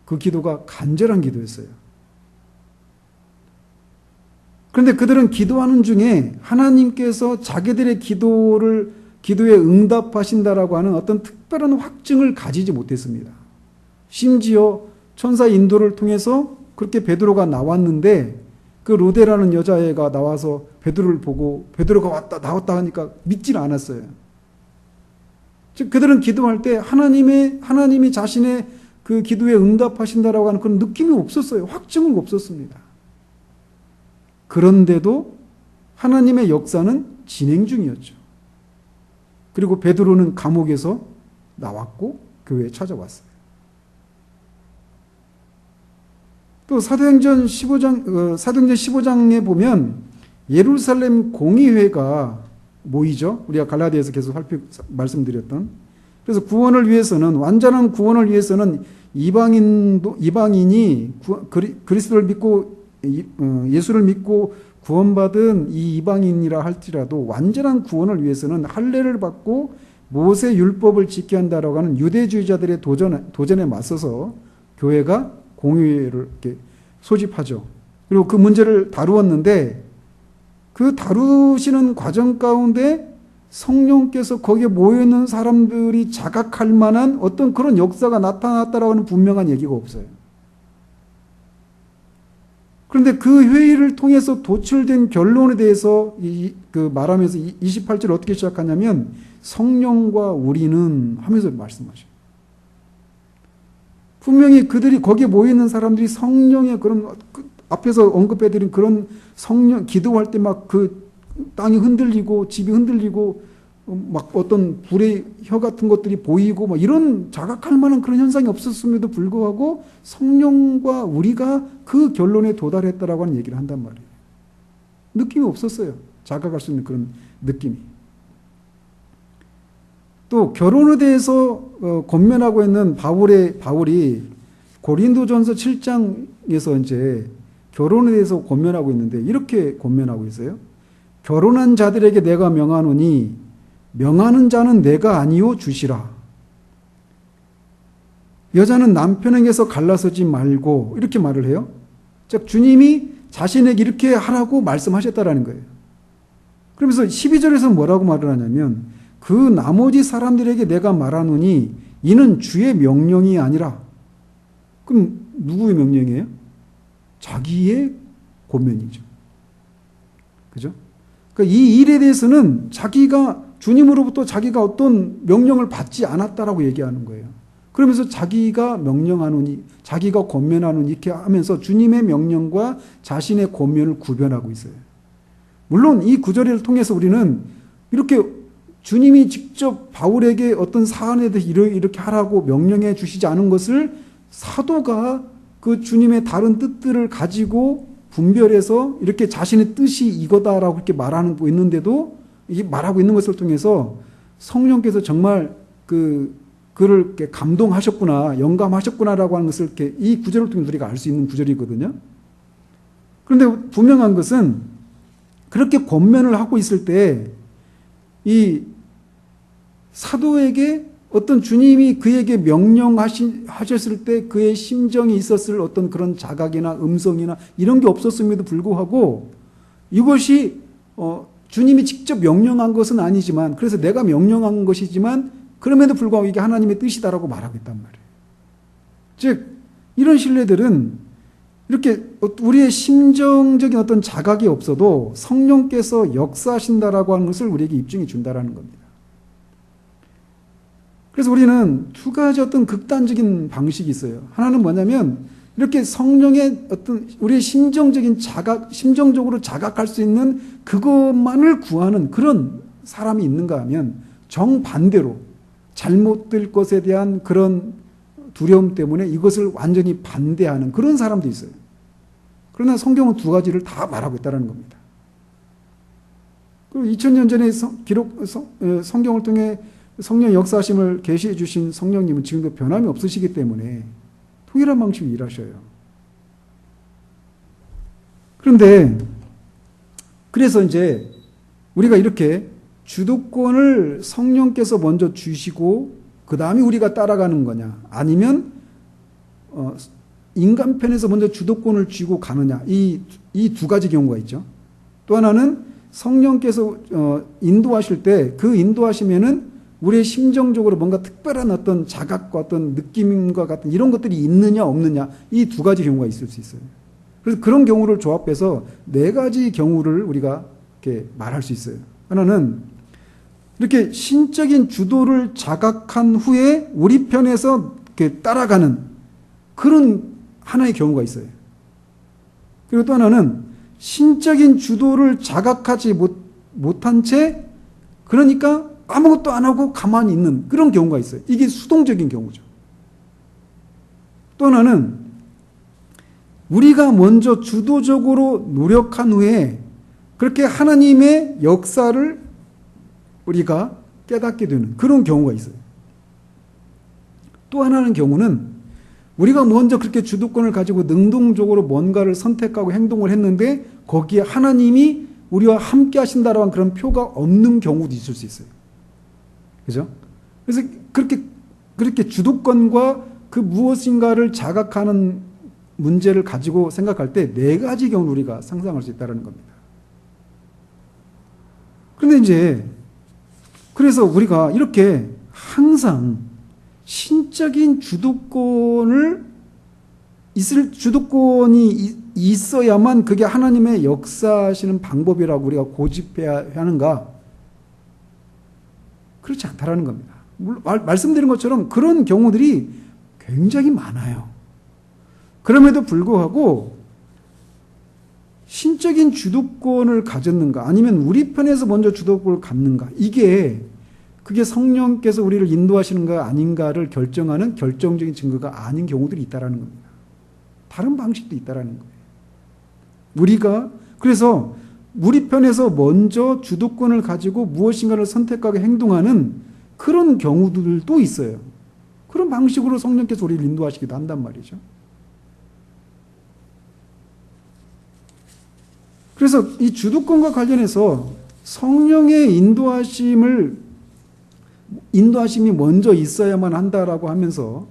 그 기도가 간절한 기도였어요. 그런데 그들은 기도하는 중에 하나님께서 자기들의 기도에 응답하신다라고 하는 어떤 특별한 확증을 가지지 못했습니다. 심지어 천사의 인도를 통해서 그렇게 베드로가 나왔는데 그 로데라는 여자애가 나와서 베드로를 보고 베드로가 나왔다 하니까 믿질 않았어요. 즉 그들은 기도할 때 하나님이 자신의 그 기도에 응답하신다라고 하는 그런 느낌이 없었어요. 확증은 없었습니다. 그런데도 하나님의 역사는 진행 중이었죠. 그리고 베드로는 감옥에서 나왔고 교회에 찾아왔어요. 또 사도행전 15장에 보면 예루살렘 공의회가 모이죠. 우리가 갈라디아에서 계속 말씀드렸던. 그래서 완전한 구원을 위해서는 이방인이 그리스도를 믿고 예수를 믿고 구원받은 이 이방인이라 할지라도 완전한 구원을 위해서는 할례를 받고 모세 율법을 지켜야 한다라고 하는 유대주의자들의 도전에 맞서서 교회가 공의회를 이렇게 소집하죠. 그리고 그 문제를 다루었는데 그 다루시는 과정 가운데 성령께서 거기에 모여있는 사람들이 자각할 만한 어떤 그런 역사가 나타났다라고 하는 분명한 얘기가 없어요. 그런데 그 회의를 통해서 도출된 결론에 대해서 말하면서 28절 어떻게 시작하냐면 성령과 우리는 하면서 말씀하셔요. 분명히 그들이 거기에 모여있는 사람들이 성령의 그런 앞에서 언급해드린 그런 성령 기도할 때 막 그 땅이 흔들리고 집이 흔들리고 막 어떤 불의 혀 같은 것들이 보이고 막 이런 자각할 만한 그런 현상이 없었음에도 불구하고 성령과 우리가 그 결론에 도달했다라고 하는 얘기를 한단 말이에요. 느낌이 없었어요. 자각할 수 있는 그런 느낌이. 또 결혼에 대해서 권면하고 있는 바울이 고린도전서 7장에서 이제 결혼에 대해서 권면하고 있는데 이렇게 권면하고 있어요. 결혼한 자들에게 내가 명하노니 명하는 자는 내가 아니요 주시라. 여자는 남편에게서 갈라서지 말고 이렇게 말을 해요. 즉 주님이 자신에게 이렇게 하라고 말씀하셨다라는 거예요. 그러면서 12절에서 뭐라고 말을 하냐면 그 나머지 사람들에게 내가 말하노니 이는 주의 명령이 아니라. 그럼 누구의 명령이에요? 자기의 권면이죠. 그죠? 그러니까 이 일에 대해서는 주님으로부터 자기가 어떤 명령을 받지 않았다라고 얘기하는 거예요. 그러면서 자기가 명령하노니, 자기가 권면하노니 이렇게 하면서 주님의 명령과 자신의 권면을 구별하고 있어요. 물론 이 구절을 통해서 우리는 이렇게 주님이 직접 바울에게 어떤 사안에 대해서 이렇게 하라고 명령해 주시지 않은 것을 사도가 그 주님의 다른 뜻들을 가지고 분별해서 이렇게 자신의 뜻이 이거다라고 이렇게 말하고 있는데도, 이 말하고 있는 것을 통해서 성령께서 정말 그를 이렇게 감동하셨구나, 영감하셨구나라고 하는 것을 이렇게 이 구절을 통해 우리가 알 수 있는 구절이거든요. 그런데 분명한 것은 그렇게 권면을 하고 있을 때 이 사도에게 어떤 주님이 그에게 명령하셨을 때 그의 심정이 있었을 어떤 그런 자각이나 음성이나 이런 게 없었음에도 불구하고 이것이 주님이 직접 명령한 것은 아니지만, 그래서 내가 명령한 것이지만 그럼에도 불구하고 이게 하나님의 뜻이다라고 말하고 있단 말이에요. 즉 이런 신뢰들은 이렇게 우리의 심정적인 어떤 자각이 없어도 성령께서 역사하신다라고 하는 것을 우리에게 입증해 준다라는 겁니다. 그래서 우리는 두 가지 어떤 극단적인 방식이 있어요. 하나는 뭐냐면 이렇게 성령의 어떤 우리의 심정적으로 자각할 수 있는 그것만을 구하는 그런 사람이 있는가 하면, 정반대로 잘못될 것에 대한 그런 두려움 때문에 이것을 완전히 반대하는 그런 사람도 있어요. 그러나 성경은 두 가지를 다 말하고 있다는 겁니다. 그리고 2000년 전에 성경을 통해 성령 역사하심을 계시해 주신 성령님은 지금도 변함이 없으시기 때문에 동일한 방식으로 일하셔요. 그런데 그래서 이제 우리가 이렇게 주도권을 성령께서 먼저 주시고 그 다음에 우리가 따라가는 거냐, 아니면 인간 편에서 먼저 주도권을 쥐고 가느냐, 이 두 가지 경우가 있죠. 또 하나는 성령께서 인도하실 때 그 인도하심에는 우리의 심정적으로 뭔가 특별한 어떤 자각과 어떤 느낌과 같은 이런 것들이 있느냐 없느냐, 이 두 가지 경우가 있을 수 있어요. 그래서 그런 경우를 조합해서 네 가지 경우를 우리가 이렇게 말할 수 있어요. 하나는 이렇게 신적인 주도를 자각한 후에 우리 편에서 이렇게 따라가는 그런 하나의 경우가 있어요. 그리고 또 하나는 신적인 주도를 자각하지 못한 채, 그러니까 아무것도 안 하고 가만히 있는 그런 경우가 있어요. 이게 수동적인 경우죠. 또 하나는 우리가 먼저 주도적으로 노력한 후에 그렇게 하나님의 역사를 우리가 깨닫게 되는 그런 경우가 있어요. 또 하나는 경우는 우리가 먼저 그렇게 주도권을 가지고 능동적으로 뭔가를 선택하고 행동을 했는데 거기에 하나님이 우리와 함께 하신다라는 그런 표가 없는 경우도 있을 수 있어요. 그죠? 그래서 그렇게 주도권과 그 무엇인가를 자각하는 문제를 가지고 생각할 때 네 가지 경우를 우리가 상상할 수 있다는 겁니다. 그런데 이제 그래서 우리가 이렇게 항상 신적인 주도권이 있어야만 그게 하나님의 역사하시는 방법이라고 우리가 고집해야 하는가? 그렇지 않다라는 겁니다. 말씀드린 것처럼 그런 경우들이 굉장히 많아요. 그럼에도 불구하고 신적인 주도권을 가졌는가, 아니면 우리 편에서 먼저 주도권을 갖는가, 그게 성령께서 우리를 인도하시는가 아닌가를 결정하는 결정적인 증거가 아닌 경우들이 있다라는 겁니다. 다른 방식도 있다라는 거예요. 그래서 우리 편에서 먼저 주도권을 가지고 무엇인가를 선택하게 행동하는 그런 경우들도 있어요. 그런 방식으로 성령께서 우리를 인도하시기도 한단 말이죠. 그래서 이 주도권과 관련해서 성령의 인도하심이 먼저 있어야만 한다라고 하면서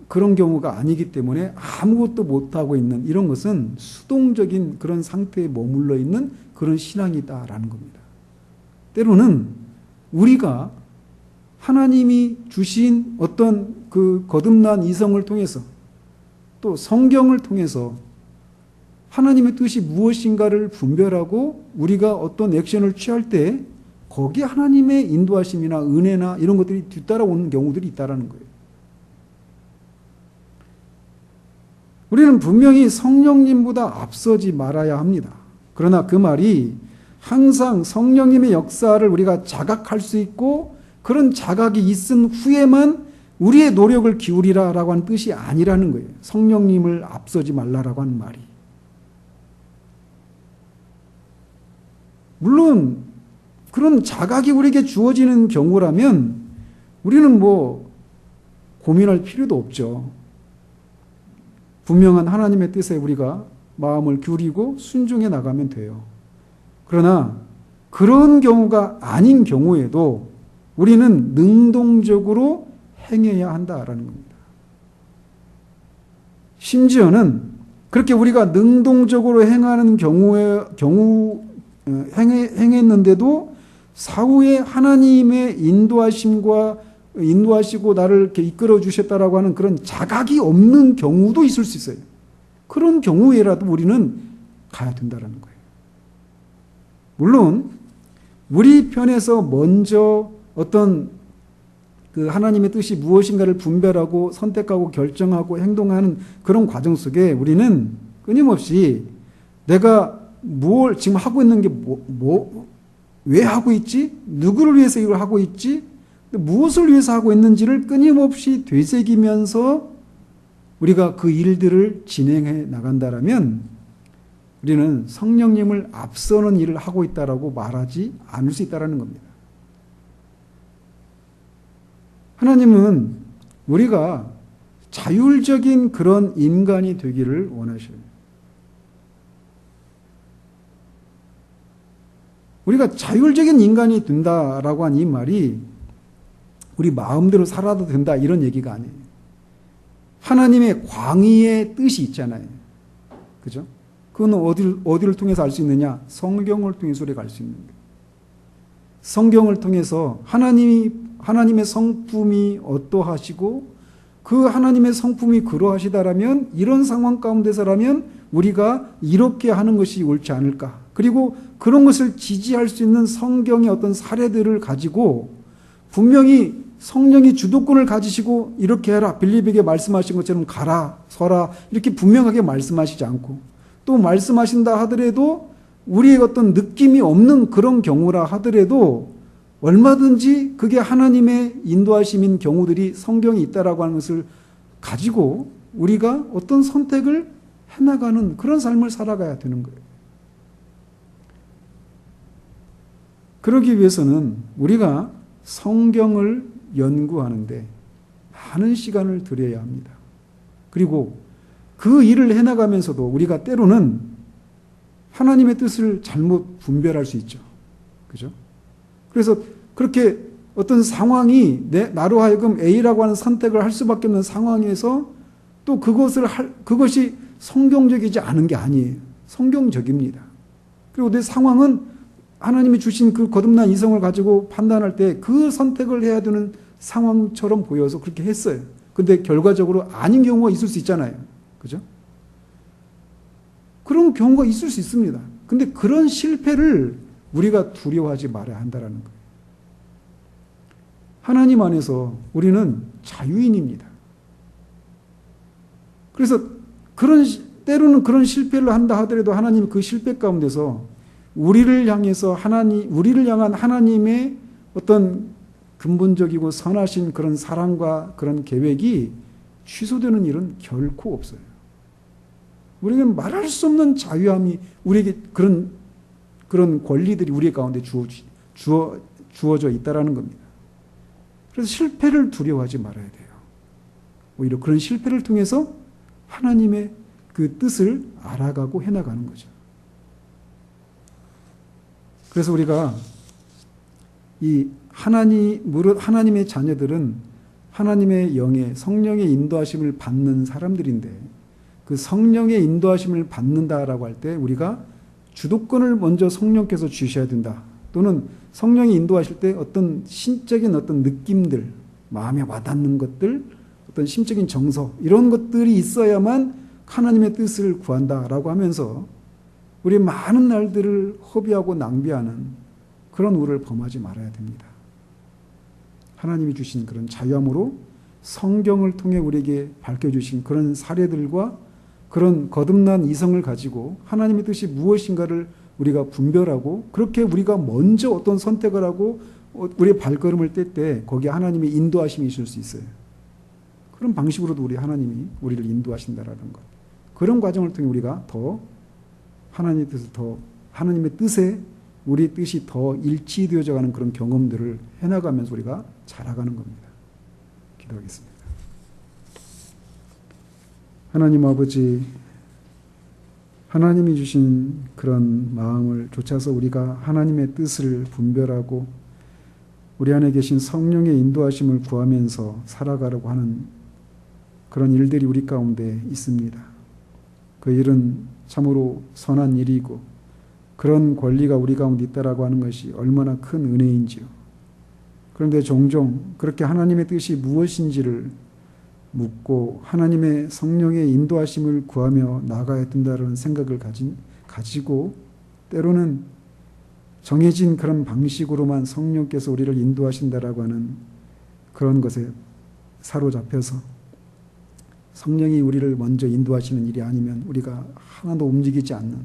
그런 경우가 아니기 때문에 아무것도 못하고 있는 이런 것은 수동적인 그런 상태에 머물러 있는 그런 신앙이다라는 겁니다. 때로는 우리가 하나님이 주신 어떤 그 거듭난 이성을 통해서 또 성경을 통해서 하나님의 뜻이 무엇인가를 분별하고 우리가 어떤 액션을 취할 때 거기에 하나님의 인도하심이나 은혜나 이런 것들이 뒤따라오는 경우들이 있다는 거예요. 우리는 분명히 성령님보다 앞서지 말아야 합니다. 그러나 그 말이 항상 성령님의 역사를 우리가 자각할 수 있고 그런 자각이 있은 후에만 우리의 노력을 기울이라라고 하는 뜻이 아니라는 거예요. 성령님을 앞서지 말라라고 하는 말이. 물론 그런 자각이 우리에게 주어지는 경우라면 우리는 뭐 고민할 필요도 없죠. 분명한 하나님의 뜻에 우리가 마음을 기울이고 순종해 나가면 돼요. 그러나 그런 경우가 아닌 경우에도 우리는 능동적으로 행해야 한다라는 겁니다. 심지어는 그렇게 우리가 능동적으로 행하는 행했는데도 사후에 하나님의 인도하시고 나를 이렇게 이끌어 주셨다라고 하는 그런 자각이 없는 경우도 있을 수 있어요. 그런 경우에라도 우리는 가야 된다는 거예요. 물론 우리 편에서 먼저 어떤 그 하나님의 뜻이 무엇인가를 분별하고 선택하고 결정하고 행동하는 그런 과정 속에 우리는 끊임없이 내가 뭘 지금 하고 있는 게 왜 하고 있지? 누구를 위해서 이걸 하고 있지? 무엇을 위해서 하고 있는지를 끊임없이 되새기면서 우리가 그 일들을 진행해 나간다라면 우리는 성령님을 앞서는 일을 하고 있다라고 말하지 않을 수 있다는 겁니다. 하나님은 우리가 자율적인 그런 인간이 되기를 원하셔요. 우리가 자율적인 인간이 된다라고 한 이 말이 우리 마음대로 살아도 된다 이런 얘기가 아니에요. 하나님의 광의의 뜻이 있잖아요. 그죠? 그건 어디를 통해서 알 수 있느냐? 성경을 통해서 우리가 알 수 있는 거예요. 성경을 통해서 하나님의 성품이 어떠하시고 그 하나님의 성품이 그러하시다라면 이런 상황 가운데서라면 우리가 이렇게 하는 것이 옳지 않을까. 그리고 그런 것을 지지할 수 있는 성경의 어떤 사례들을 가지고 분명히 성령이 주도권을 가지시고 이렇게 해라. 빌립에게 말씀하신 것처럼 가라, 서라 이렇게 분명하게 말씀하시지 않고 또 말씀하신다 하더라도 우리의 어떤 느낌이 없는 그런 경우라 하더라도 얼마든지 그게 하나님의 인도하심인 경우들이 성경에 있다라고 하는 것을 가지고 우리가 어떤 선택을 해나가는 그런 삶을 살아가야 되는 거예요. 그러기 위해서는 우리가 성경을 연구하는데 많은 시간을 들여야 합니다. 그리고 그 일을 해나가면서도 우리가 때로는 하나님의 뜻을 잘못 분별할 수 있죠. 그죠? 그래서 그렇게 어떤 상황이 나로 하여금 A라고 하는 선택을 할 수밖에 없는 상황에서 또 그것이 성경적이지 않은 게 아니에요. 성경적입니다. 그리고 내 상황은 하나님이 주신 그 거듭난 이성을 가지고 판단할 때 그 선택을 해야 되는 상황처럼 보여서 그렇게 했어요. 근데 결과적으로 아닌 경우가 있을 수 있잖아요. 그죠? 그런 경우가 있을 수 있습니다. 근데 그런 실패를 우리가 두려워하지 말아야 한다는 거예요. 하나님 안에서 우리는 자유인입니다. 그래서 때로는 그런 실패를 한다 하더라도 하나님 그 실패 가운데서 우리를 향한 하나님의 어떤 근본적이고 선하신 그런 사랑과 그런 계획이 취소되는 일은 결코 없어요. 우리는 말할 수 없는 자유함이 우리에게 그런 권리들이 우리 가운데 주어져 있다라는 겁니다. 그래서 실패를 두려워하지 말아야 돼요. 오히려 그런 실패를 통해서 하나님의 그 뜻을 알아가고 해나가는 거죠. 그래서 우리가 무릇 하나님의 자녀들은 하나님의 영의 성령의 인도하심을 받는 사람들인데 그 성령의 인도하심을 받는다라고 할 때 우리가 주도권을 먼저 성령께서 주셔야 된다. 또는 성령이 인도하실 때 어떤 신적인 어떤 느낌들, 마음에 와닿는 것들, 어떤 심적인 정서 이런 것들이 있어야만 하나님의 뜻을 구한다라고 하면서 우리 많은 날들을 허비하고 낭비하는 그런 우를 범하지 말아야 됩니다. 하나님이 주신 그런 자유함으로 성경을 통해 우리에게 밝혀주신 그런 사례들과 그런 거듭난 이성을 가지고 하나님의 뜻이 무엇인가를 우리가 분별하고 그렇게 우리가 먼저 어떤 선택을 하고 우리의 발걸음을 뗄 때 거기에 하나님의 인도하심이 있을 수 있어요. 그런 방식으로도 우리 하나님이 우리를 인도하신다라는 것. 그런 과정을 통해 우리가 더 하나님의 뜻에 우리 뜻이 더 일치되어져 가는 그런 경험들을 해나가면서 우리가 자라가는 겁니다. 기도하겠습니다. 하나님 아버지, 하나님이 주신 그런 마음을 좇아서 우리가 하나님의 뜻을 분별하고 우리 안에 계신 성령의 인도하심을 구하면서 살아가려고 하는 그런 일들이 우리 가운데 있습니다. 그 일은 참으로 선한 일이고 그런 권리가 우리 가운데 있다라고 하는 것이 얼마나 큰 은혜인지요. 그런데 종종 그렇게 하나님의 뜻이 무엇인지를 묻고 하나님의 성령의 인도하심을 구하며 나아가야 된다는 생각을 가지고 때로는 정해진 그런 방식으로만 성령께서 우리를 인도하신다라고 하는 그런 것에 사로잡혀서 성령이 우리를 먼저 인도하시는 일이 아니면 우리가 하나도 움직이지 않는,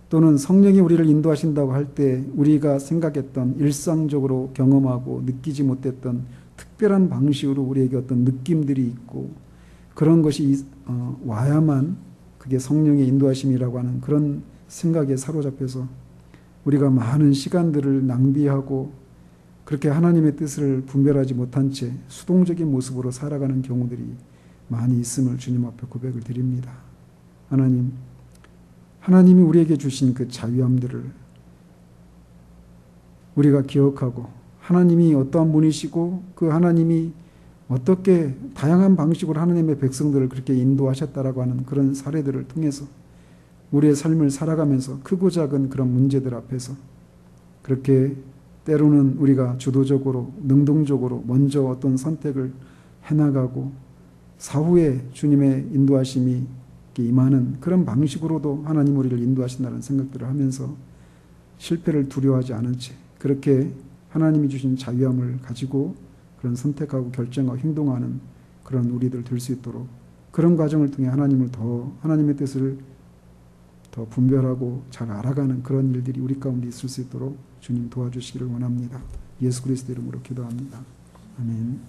또는 성령이 우리를 인도하신다고 할 때 우리가 생각했던 일상적으로 경험하고 느끼지 못했던 특별한 방식으로 우리에게 어떤 느낌들이 있고 그런 것이 와야만 그게 성령의 인도하심이라고 하는 그런 생각에 사로잡혀서 우리가 많은 시간들을 낭비하고 그렇게 하나님의 뜻을 분별하지 못한 채 수동적인 모습으로 살아가는 경우들이 많이 있음을 주님 앞에 고백을 드립니다. 하나님이 우리에게 주신 그 자유함들을 우리가 기억하고 하나님이 어떠한 분이시고 그 하나님이 어떻게 다양한 방식으로 하나님의 백성들을 그렇게 인도하셨다라고 하는 그런 사례들을 통해서 우리의 삶을 살아가면서 크고 작은 그런 문제들 앞에서 그렇게 때로는 우리가 주도적으로 능동적으로 먼저 어떤 선택을 해나가고 사후에 주님의 인도하심이 임하는 그런 방식으로도 하나님 우리를 인도하신다는 생각들을 하면서 실패를 두려워하지 않은 채 그렇게 하나님이 주신 자유함을 가지고 그런 선택하고 결정하고 행동하는 그런 우리들 될 수 있도록 그런 과정을 통해 하나님의 뜻을 더 분별하고 잘 알아가는 그런 일들이 우리 가운데 있을 수 있도록 주님 도와주시기를 원합니다. 예수 그리스도 이름으로 기도합니다. 아멘.